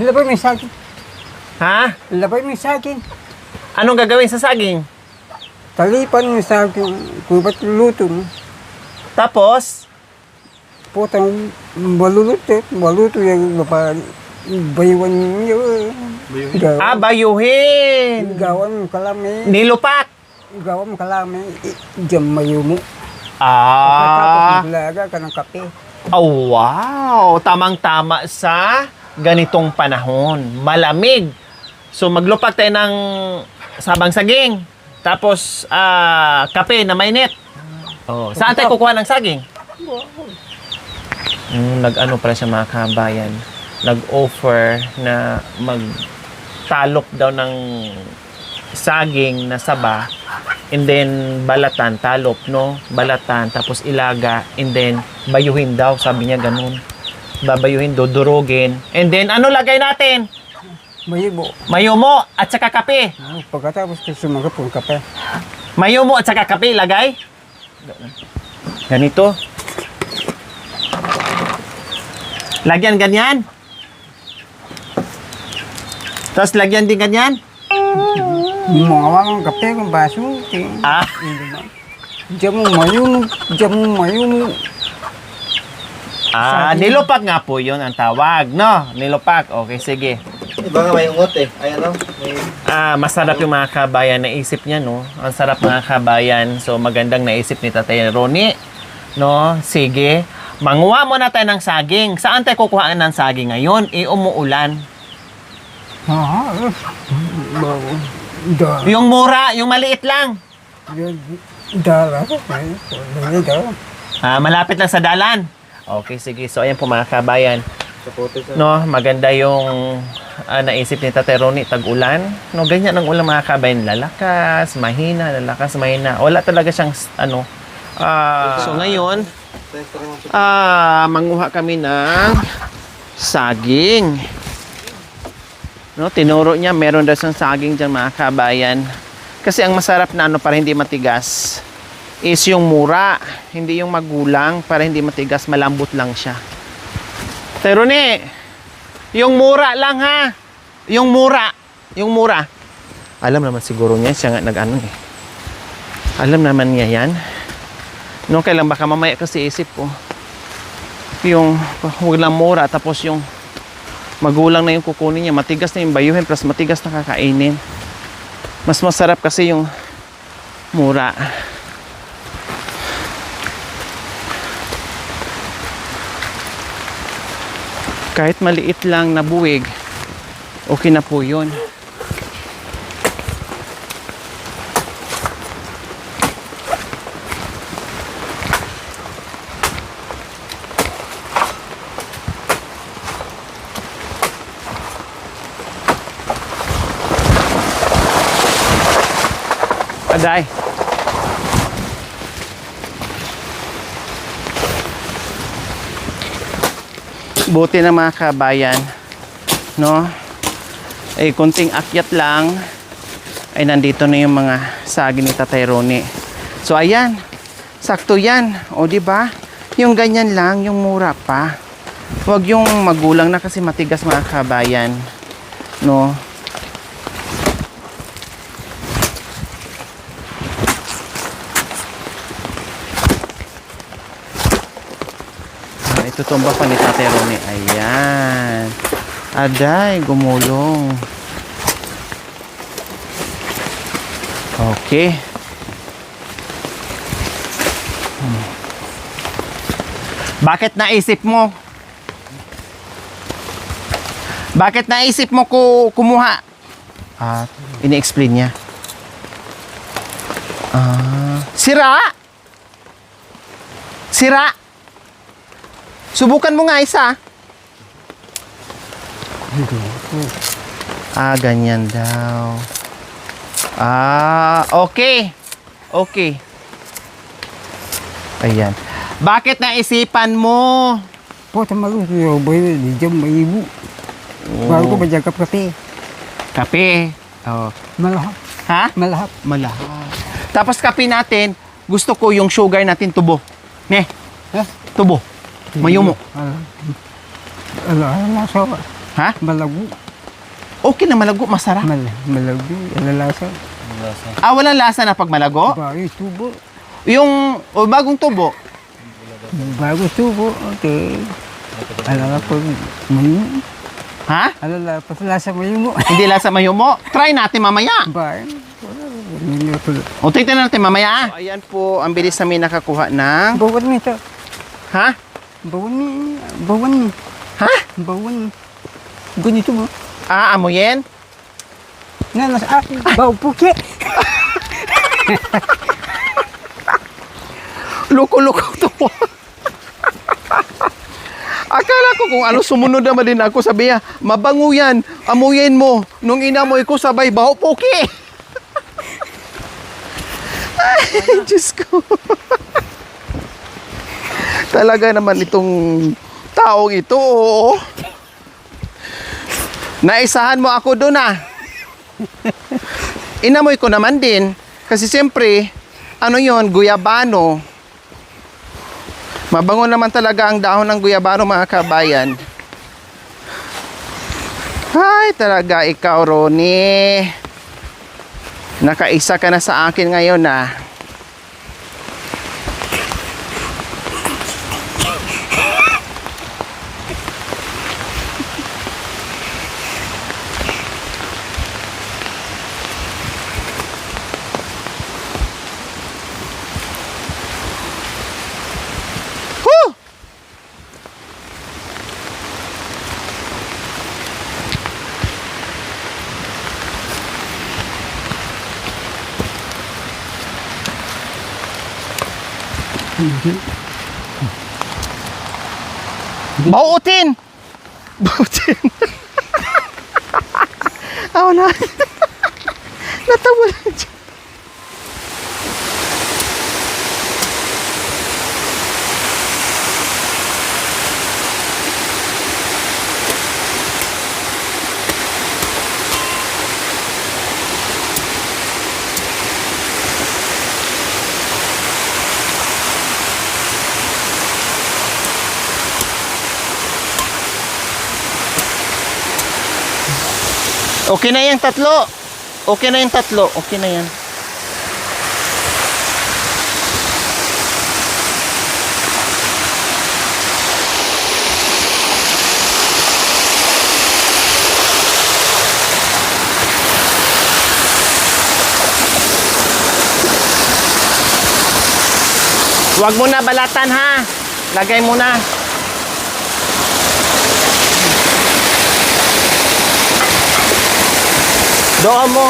Labay mo yung saging. Ha? Labay mo yung saging. Anong gagawin sa saging? Talipan mo yung saging. Kung ba't luto mo? Tapos, Putang maluto yung bayuan niyo. bayuhin. Gawan mo kalami. Nilupak. Gawan mo kalami. Diyan mayo mo. Ah. Tapos maglaga ka ng kape. Oh, wow. Tamang-tama sa ganitong panahon. Malamig. So, maglupak tayo ng sabang saging. Tapos, kape na mainit. Oh, saan tayo kukuha ng saging? Nag-ano pala siya mga kabayan. Nag-offer na magtalok daw ng saging na saba. And then, balatan, talop, no? Balatan, tapos ilaga. And then, bayuhin daw. Sabi niya ganun. Babayuhin, dudurugin. And then, ano lagay natin? Mayibo. Mayumo at saka kape. Pagkatapos ko sumagap ng kape. Mayumo at saka kape, lagay. Ganito. Lagyan ganyan. Tapos lagyan din ganyan. Mga kape ng baso. Ah. Diyan mo mayo mo. Nilupak nga po yun ang tawag, no? Nilupak. Okay, sige. Iba nga may ungot eh. Ayan o. Masarap yung mga kabayan. Naisip niya, no? Ang sarap mga kabayan. So, magandang naisip ni Tatay Ronnie. No? Sige. Manguha muna tayo ng saging. Saan tayo kukuhaan ng saging ngayon? Umuulan. Yung mura, yung maliit lang. Malapit lang sa dalan. Okay, sige. So, ayan po mga kabayan. No, maganda yung naisip ni Tatay Ronnie, tag-ulan. No, ganyan ang ulan mga kabayan. Lalakas, mahina, lalakas, mahina. Wala talaga siyang, so ngayon, manguha kami ng saging. No, tinuro niya, meron daw siyang saging dyan mga kabayan. Kasi ang masarap na para hindi matigas is yung mura, hindi yung magulang, para hindi matigas, malambot lang siya. Pero yung mura lang ha. Yung mura. Alam naman siguro niya, siya nga nag-ano eh. Alam naman niya yan. No, kailan baka mamaya kasi isip ko. Yung walang mura, tapos yung magulang na yung kukunin niya, matigas na yung bayuhin, plus matigas na kakainin. Mas masarap kasi yung mura. Kahit maliit lang na buwig, okay na po yun. Aday. Buti na mga kabayan, no? Kunting akyat lang ay nandito na yung mga saging ni Tatay Ronnie. So ayan, sakto yan. O di ba? Yung ganyan lang, yung mura pa. Huwag yung magulang na kasi matigas mga kabayan, no? Itutumba pa ni Tatay Ronnie. Ayan. Aday, gumulong. Okay. Bakit naisip mo? Bakit naisip mo kumuha? Ini-explain niya. Sira? Sira? Subukan mo nga isa. Ganyan daw. Okay. Okay. Ayan. Bakit naisipan mo? Puta maluto yung bayo. Diyan mayibo. Bago ko majagap kape. Kape. Oh. Malahap. Ha? Malahap. Malahap. Tapos kape natin, gusto ko yung sugar natin tubo. Ne? Ha? Tubo. Mayumo. Ala, Ha? Malago. Okay na malago, masarap. Malago. Alalasa. Ah, walang lasa na pag malago? Bago tubo. Yung bagong tubo. Bago tubo. Okay. Alala ko. Mayo. Ha? Alala pa lasa mayo mo. Hindi lasa mayumo. Try natin mamaya. Ba? O, tingnan natin mamaya. So, ayan po, ang bilis namin nakakuha ng... Bawan ni ito. Ha? Bawan ni. Bawan ni. Ha? Bawan. Ganito mo. Ah, amoyin? Nanas akin. Baw puki. Loko-loko to po. Akala ko kung ano sumunod naman din ako, sabi niya, mabango yan, amuyin mo. Nung inamoy ko, sabay, baho puki. Ay, Diyos ko. Talaga naman itong taong ito, oo. Naisahan mo ako doon ah. Inamoy ko naman din. Kasi siyempre, ano yon, guyabano. Mabango naman talaga ang dahon ng guyabano, mga kabayan. Ay, talaga ikaw, Ronnie. Nakaisa ka na sa akin ngayon ah. Whew! Bautin! Bautin! Ako na. Natawa lang dyan. Okay na yung tatlo. Okay na yung tatlo. Okay na yan. Huwag mo na balatan ha. Lagay mo na. Doon mo.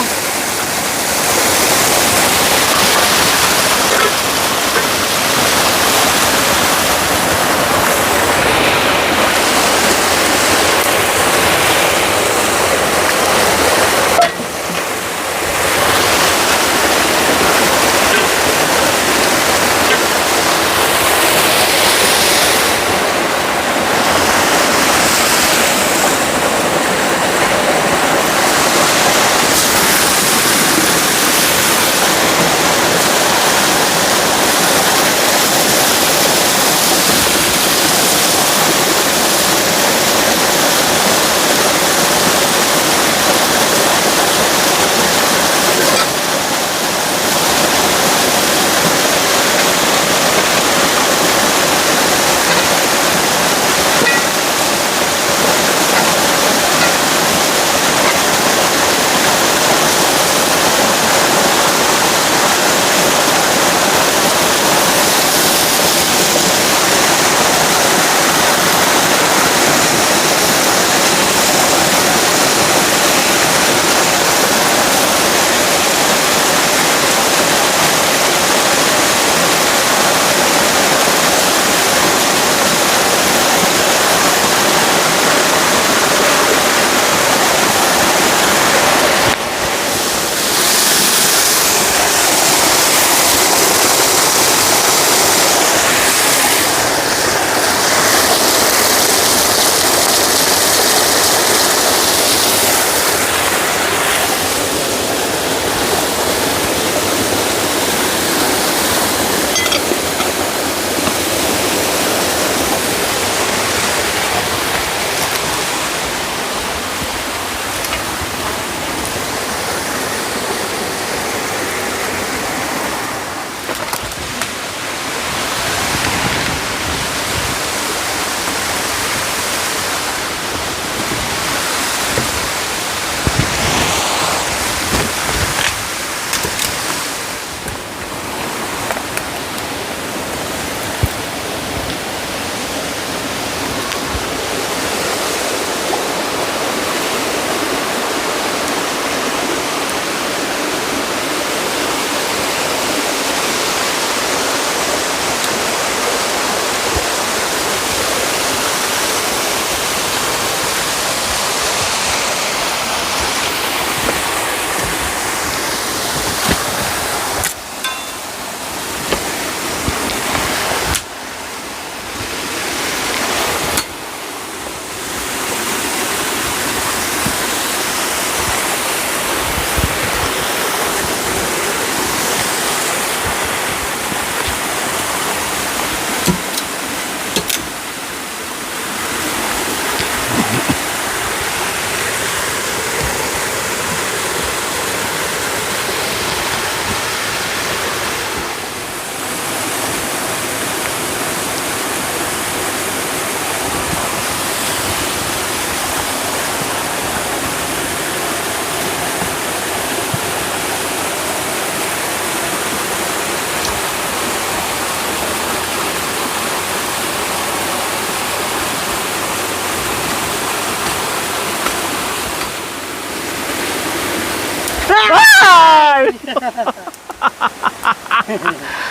Ay!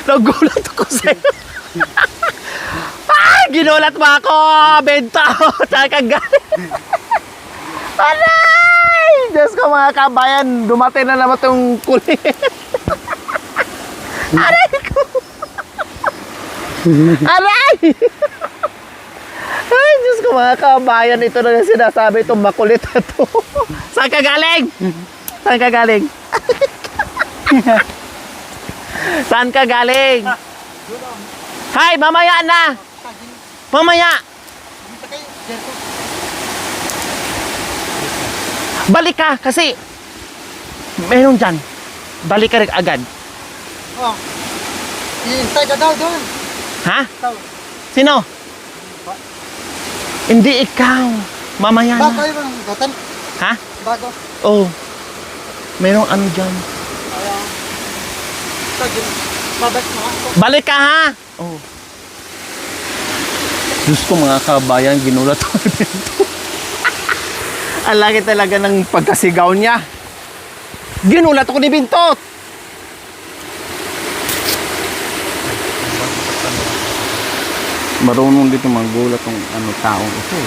Nagulat ako sa'yo. Ay! Ginulat mo ako! Benta! Saan ka galing? Aray! Diyos ko mga kabayan, dumating na naman itong kulit. Aray ko! Aray! Ay, Diyos ko mga kabayan, ito na yung sinasabi itong makulit na to. Saan ka galing? Saan ka galing? Saan ka galing? Hay, mamaya na! Mamaya! Balik ka kasi meron dyan. Balik ka rin agad. Oh. Iintay ka daw doon. Ha? Sino? Hindi ikaw. Mamaya Bago na. yung gatan. Ha? Bago. Oh. Merong ano dyan. Babas mo ako. Balik ka ha? Oh. Diyos ko mga kabayan, ginulat ako dito. Ang laki talaga ng pagkasigaw niya. Ginulat ako ni Bintot. Marunong dito manggulat ng ano taong ito.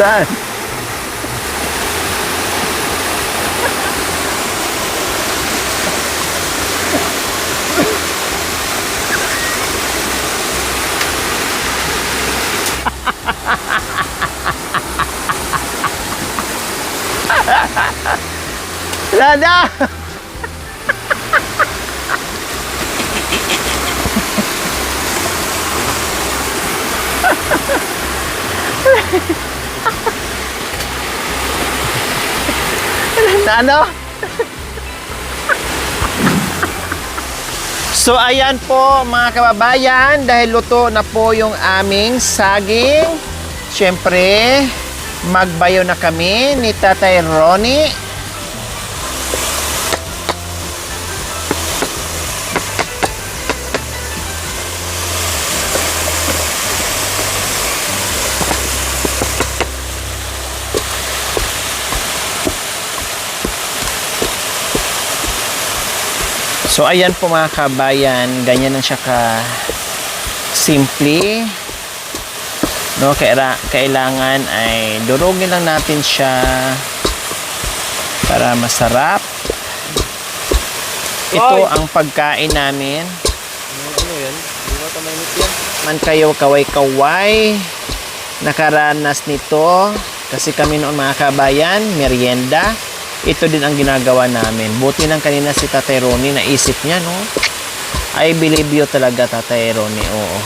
Saan? Lada! Ano? So ayan po mga kababayan, dahil luto na po yung aming saging. Siyempre, magbayo na kami ni Tatay Ronnie. So ayan po mga kabayan, ganyan lang siya ka simple. No, kailangan ay durugin lang natin siya para masarap. Ito ang pagkain namin. Ano yan? Di ba tamainit yan? Man kayo kaway-kaway nakaranas nito kasi kami noon mga kabayan, merienda. Ito din ang ginagawa namin. Buti lang kanina si Tatay Ronnie naisip niya, no? I believe you talaga, Tatay Ronnie. Oo.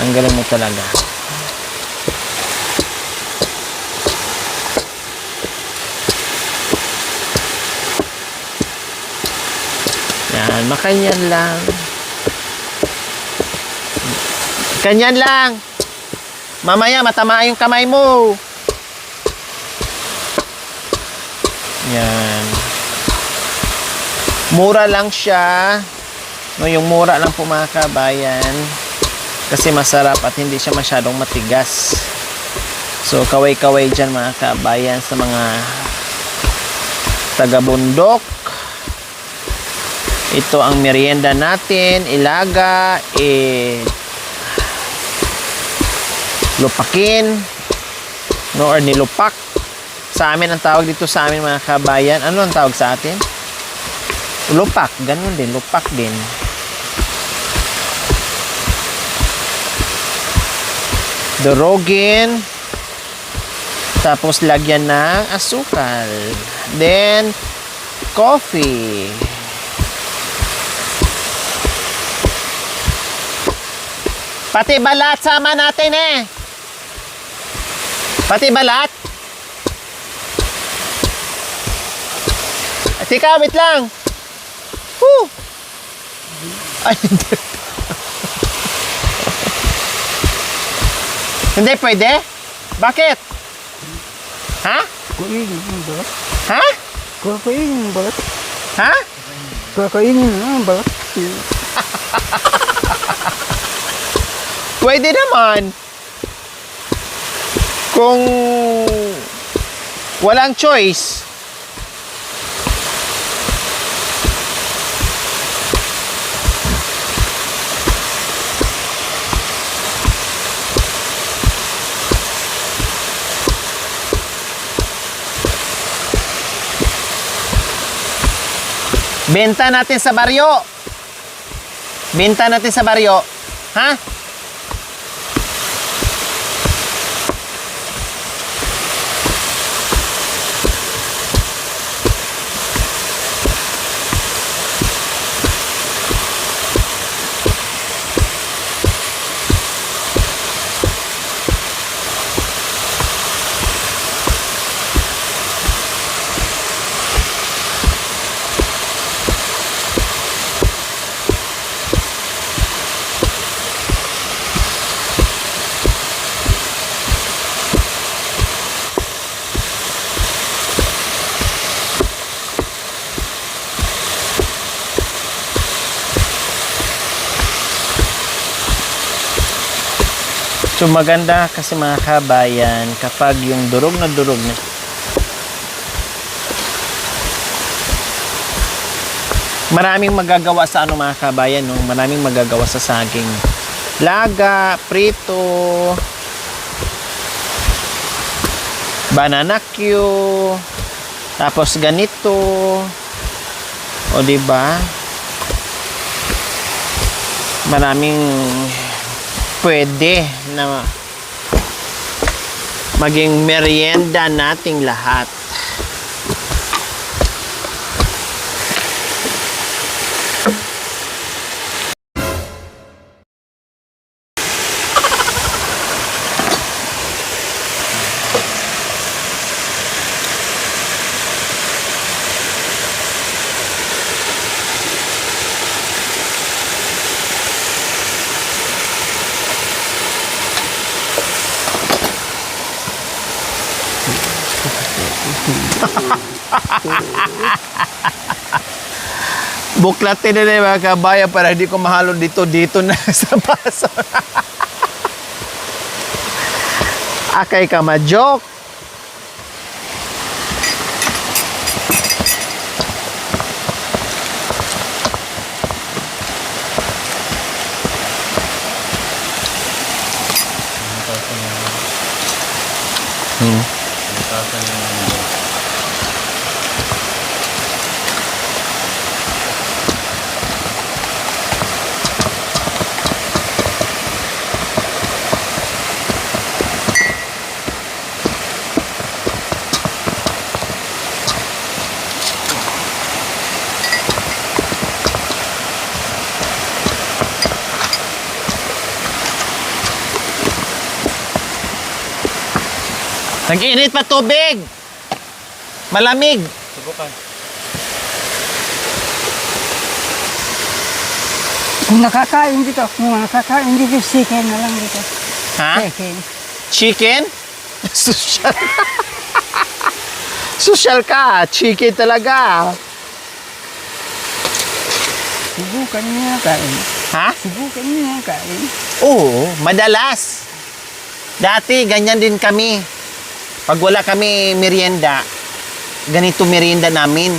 Ang galing mo talaga. Yan, makanyan lang. Kanyan lang. Mamaya matama yung kamay mo. Yan. Mura lang siya. No, yung mura lang po mga kabayan. Kasi masarap at hindi siya masyadong matigas. So, kaway-kaway dyan mga kabayan sa mga taga-bundok. Ito ang merienda natin. Ilaga, lupakin, no, or nilupak. Sa amin, ang tawag dito sa amin mga kabayan, ano ang tawag sa atin? Lupak, ganun din, lupak din. Durogin. Tapos lagyan ng asukal. Then, coffee. Pati balat sama natin eh. Pati balat. Tika, wait lang. Woo! Ay, hindi. Hindi pwede? Bakit? Ha? Kakainin ang balat. Ha? Kakainin ang balat. Ha? Kakainin ang balat. Pwede naman. Kung walang choice. Benta natin sa baryo. Benta natin sa baryo. Ha? So maganda kasi mga kabayan kapag yung durog na maraming magagawa sa ano mga kabayan, no? Maraming magagawa sa saging. Laga, prito, banana Q, tapos ganito. O di ba? Maraming pwede na maging merienda nating lahat. Buklatin na yung mga kabayan para hindi ko mahalo dito na sa baso. Akay ka ma-joke. Nag-init pa tubig. Malamig. Subukan. Kung nakakain dito, chicken na lang dito. Ha? Chicken. Chicken? Social. Social ka. Chicken talaga. Subukan niya kain. Ha? Subukan niya kain. Oo, madalas. Dati, ganyan din kami. Pag wala kami merienda, ganito merienda namin.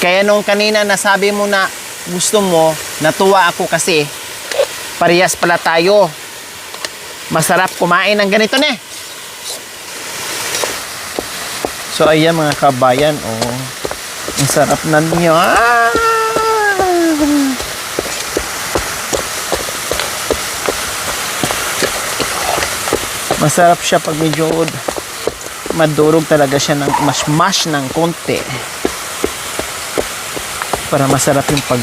Kaya nung kanina nasabi mo na gusto mo, natuwa ako kasi parehas pala tayo. Masarap kumain ng ganito na. So, ayan mga kabayan, oh. Ang sarap na niyo. Masarap siya pag medyo madurog talaga siya ng mash ng konti. Para masarap yung pag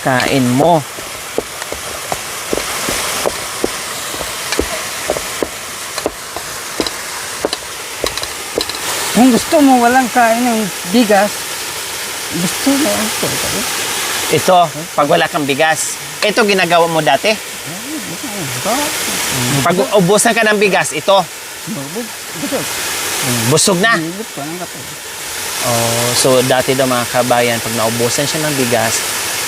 kain mo. Kung gusto mo walang kain ng bigas, gusto mo ito. Ito, pag wala kang bigas. Ito ginagawa mo dati. Pag ubusan ka ng bigas, ito. Busog na. Oh, so dati daw mga kabayan, pag naubusan siya ng bigas,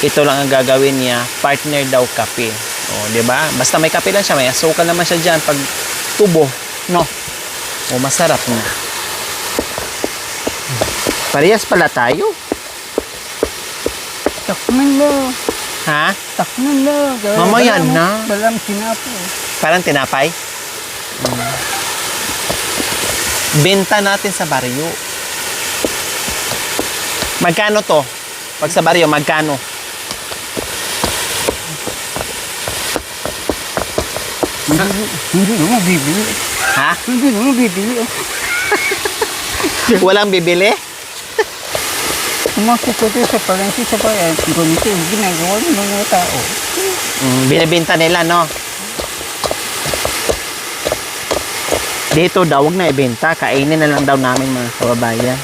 ito lang ang gagawin niya, partner daw kape. Oh, 'di ba? Basta may kape lang siya, may asukal naman siya diyan pag tubo, no? Oh, masarap na. Parehas pala tayo. Takman mo. Ha? Takman mo. Mamaya na. Balang sinapo. Parang tinapay. Benta natin sa baryo. Magkano to? Pag sa baryo, magkano? Hindi mo bibili. Ha? Hindi mo bibili. Walang bibili? Pumasok ko sa palengke sa bayan. Ganito yung ginagawa ng mga tao. Binibenta nila, no? Dito daw, huwag na ibenta. Kainin na lang daw namin mga kababayan.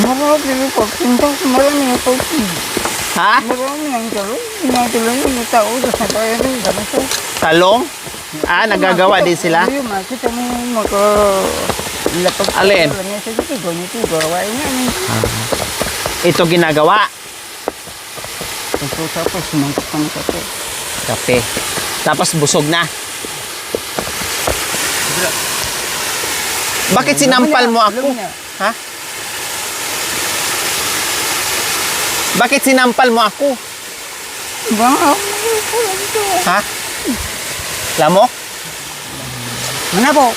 Marami yung pagpunta. Marami yung pagpunta. Ha? Marami ang talong. Ginagawa yung mga tao sa bayan ng ganito. Talong? Ah, nagagawa din sila? Ayun, makita mo yung mga lapag. Alin? Sa dito, ganito, gawain niya. Ito ginagawa. Ito tapos, mangkot ng kape. Kape. Tapos busog na. Bakit sinampal mo ako? Ha? Bakit sinampal mo ako? Wow! Ha? Lamok? Mana po?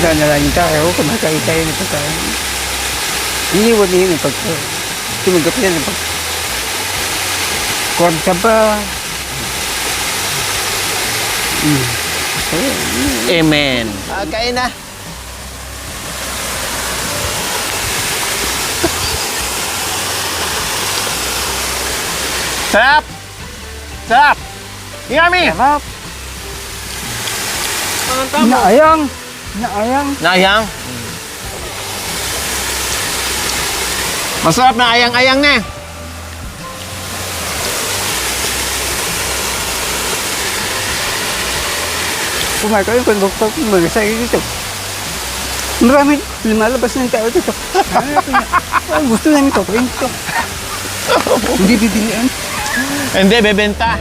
Mananalangin tayo, kumakain tayo ng pagkain. Iniwan niyo yung pagkain. Tumanggap niya ng pagkain. Kwarta ba? Amen. Kain na. Sarap! Sarap! Yummy! Sarap! Naayang! Naayang! Naayang. Masarap na ayang-ayang na. kumakain kung bukta kung mga saging dito. Marami lumalabas ng tao dito. Gusto namin ito, kain ito. Hindi bibilian. Hindi, bebenta.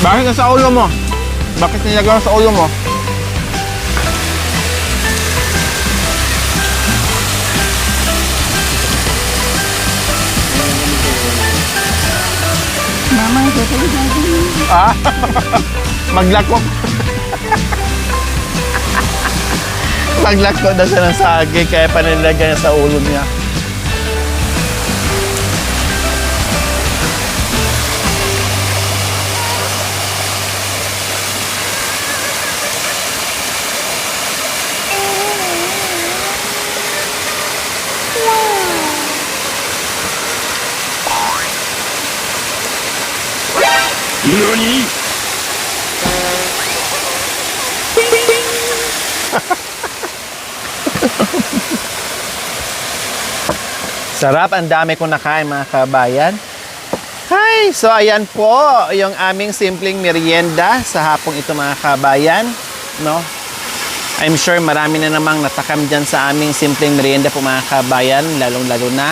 Bakit nasa ulo mo? Bakit nilagaw sa ulo mo? Mama, ito tayo natin. Ah? Maglakok. Maglakok na siya ng sagi kaya panilagyan niya sa ulo niya. Sarap, ang dami kong nakain mga kabayan. Hi! So ayan po yung aming simpleng merienda sa hapong ito mga kabayan. No? I'm sure marami na namang natakam dyan sa aming simpleng merienda po mga kabayan. Lalong-lalo na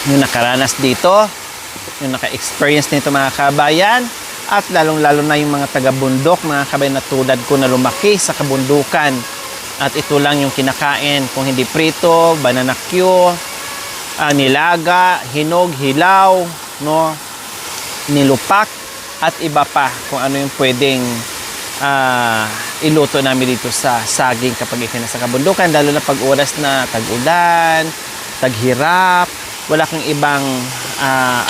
yung nakaranas dito, yung naka-experience nito mga kabayan. At lalong-lalo na yung mga taga-bundok, mga kabayan na tulad ko na lumaki sa kabundukan. At ito lang yung kinakain. Kung hindi prito, banana Q, nilaga, hinog, hilaw, no, nilupak, at iba pa kung ano yung pwedeng iluto namin dito sa saging kapag ikinasa kabundukan, lalo na pag oras na tag-ulan, taghirap, wala kang ibang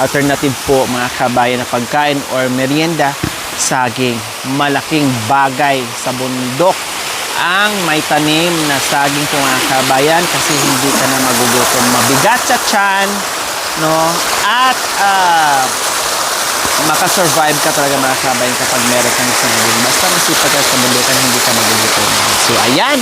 alternative po mga kabayan na pagkain or merienda, saging. Malaking bagay sa bundok ang may tanim na saging po mga kabayan kasi hindi ka na magugutom. Mabigat sa tiyan, no? At makasurvive ka talaga mga kabayan kapag meron kang saging. Basta masipag ka sa bundukan, hindi ka magugutom. So, ayan!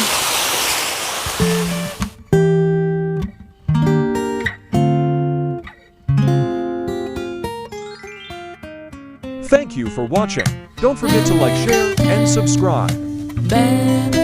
Thank you for watching. Don't forget to like, share, and subscribe. Baby